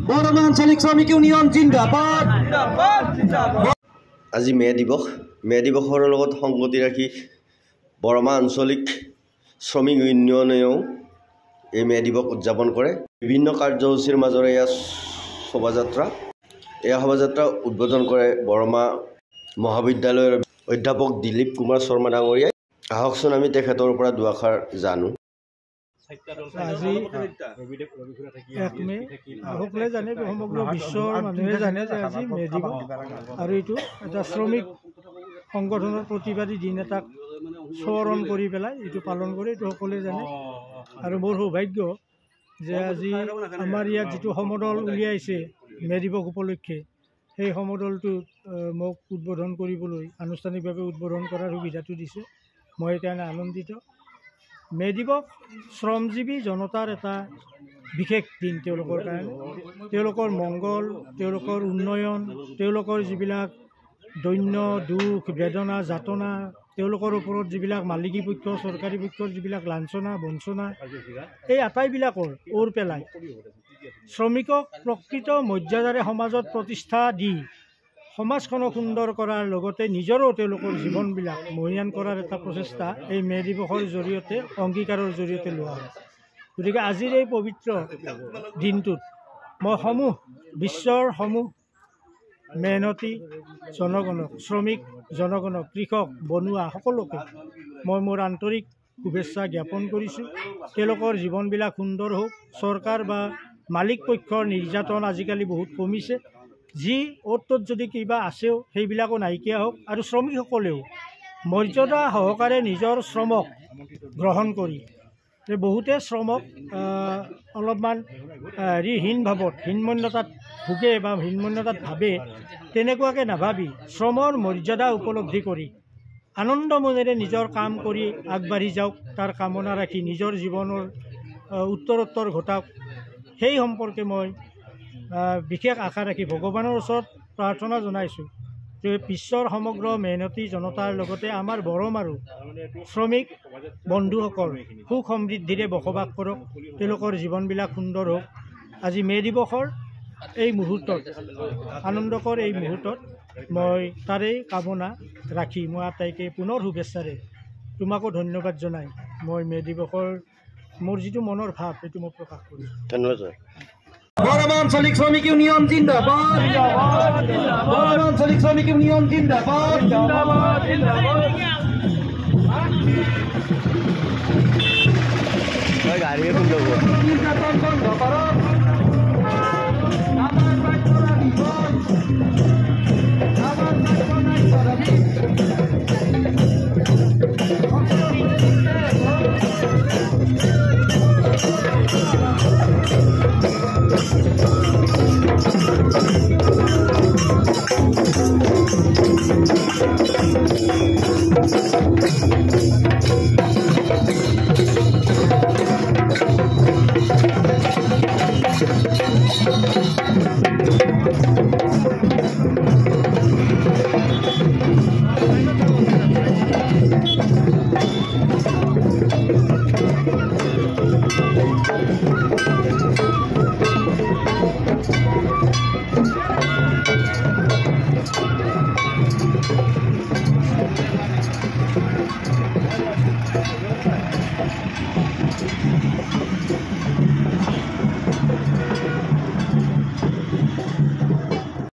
বৰমা আঞ্চলিক শ্ৰমিক ইউনিয়ন জিন্দাবাদ। আজি মে দিৱসৰ লগত সংগতি ৰাখি বৰমা আঞ্চলিক শ্ৰমিক ইউনিয়নেও এই মে দিৱস উদযাপন কৰে। বিভিন্ন কাৰ্যসূচীৰ মাজৰে এয়া শোভাযাত্ৰা উদ্বোধন কৰে বৰমা মহাবিদ্যালয়ৰ অধ্যাপক দিলীপ কুমাৰ শৰ্মা ডাঙৰীয়াই। আহকচোন আমি তেখেতৰ পৰা দুআষাৰ জানো। আজি 1 মে সকলোৱে জানে, সমগ্ৰ বিশ্বৰ মানুহে জানে যে আজি মে দিৱস, আৰু এইটো এটা শ্ৰমিক সংগঠনৰ প্ৰতিবাদী দিন এটাক স্মৰণ কৰি পেলাই এইটো পালন কৰে, এইটো সকলোৱে জানে। আৰু মোৰ সৌভাগ্য যে আজি আমাৰ ইয়াত যিটো সমদল উলিয়াইছে মে দিৱস উপলক্ষে, সেই সমদলটো মোক উদ্বোধন কৰিবলৈ আনুষ্ঠানিকভাৱে উদ্বোধন কৰাৰ সুবিধাটো দিছে। মই সেইকাৰণে আনন্দিত। মে দিৱস শ্ৰমজীৱী জনতাৰ এটা বিশেষ দিন। তেওঁলোকৰ কাৰণে তেওঁলোকৰ মংগল, তেওঁলোকৰ উন্নয়ন, তেওঁলোকৰ যিবিলাক দৈন্য দুখ বেদনা যাতনা, তেওঁলোকৰ ওপৰত যিবিলাক মালিকী পক্ষ চৰকাৰী পক্ষৰ যিবিলাক লাঞ্ছনা বঞ্চনা, এই আটাইবিলাকৰ ওৰ পেলাই শ্ৰমিকক প্ৰকৃত মৰ্যাদাৰে সমাজত প্ৰতিষ্ঠা দি সমাজখনক সুন্দৰ কৰাৰ লগতে নিজৰো তেওঁলোকৰ জীৱনবিলাক মহীয়ান কৰাৰ এটা প্ৰচেষ্টা এই মে দিৱসৰ জৰিয়তে অংগীকাৰৰ জৰিয়তে লোৱা হয়। গতিকে আজিৰ এই পবিত্ৰ দিনটোত মই বিশ্বৰ মেহনতী জনগণক, শ্ৰমিক জনগণক, কৃষক, বনুৱা সকলোকে মই মোৰ আন্তৰিক শুভেচ্ছা জ্ঞাপন কৰিছোঁ। তেওঁলোকৰ জীৱনবিলাক সুন্দৰ হওক, চৰকাৰ বা মালিক পক্ষৰ নিৰ্যাতন আজিকালি বহুত কমিছে, যি অ'ত যদি কিবা আছেও সেইবিলাকো নাইকিয়া হওক, আৰু শ্ৰমিকসকলেও মৰ্যাদা সহকাৰে নিজৰ শ্ৰমক গ্ৰহণ কৰি, বহুতে শ্ৰমক অলপমান হীনমন্যতাত ভোগে বা হীনমন্যতাত ভাবে, তেনেকুৱাকৈ নাভাবি শ্ৰমৰ মৰ্যাদা উপলব্ধি কৰি আনন্দ মনেৰে নিজৰ কাম কৰি আগবাঢ়ি যাওক, তাৰ কামনা ৰাখি নিজৰ জীৱনৰ উত্তৰোত্তৰ ঘটাওক। সেই সম্পৰ্কে মই বিশেষ আশা ৰাখি ভগৱানৰ ওচৰত প্ৰাৰ্থনা জনাইছোঁ যে বিশ্বৰ সমগ্ৰ মেহনতী জনতাৰ লগতে আমাৰ বৰমাৰো শ্ৰমিক বন্ধুসকল সুখ সমৃদ্ধিৰে বসবাস কৰক, তেওঁলোকৰ জীৱনবিলাক সুন্দৰ হওক। আজি মে দিৱসৰ এই মুহূৰ্তত, আনন্দকৰ এই মুহূৰ্তত মই তাৰেই কামনা ৰাখি মই আটাইকে পুনৰ শুভেচ্ছাৰে তোমাকো ধন্যবাদ জনাই মই মে দিৱসৰ মোৰ যিটো মনৰ ভাৱ সেইটো মই প্ৰকাশ কৰিছোঁ। ধন্যবাদ। বৰমা আঞ্চলিক শ্ৰমিক ইউনিয়ন জিন্দাবাদ। বৰমা আঞ্চলিক শ্ৰমিক ইউনিয়ন জিন্দাবাদ। গাড়ী বন্ধ কৰক। Thank you.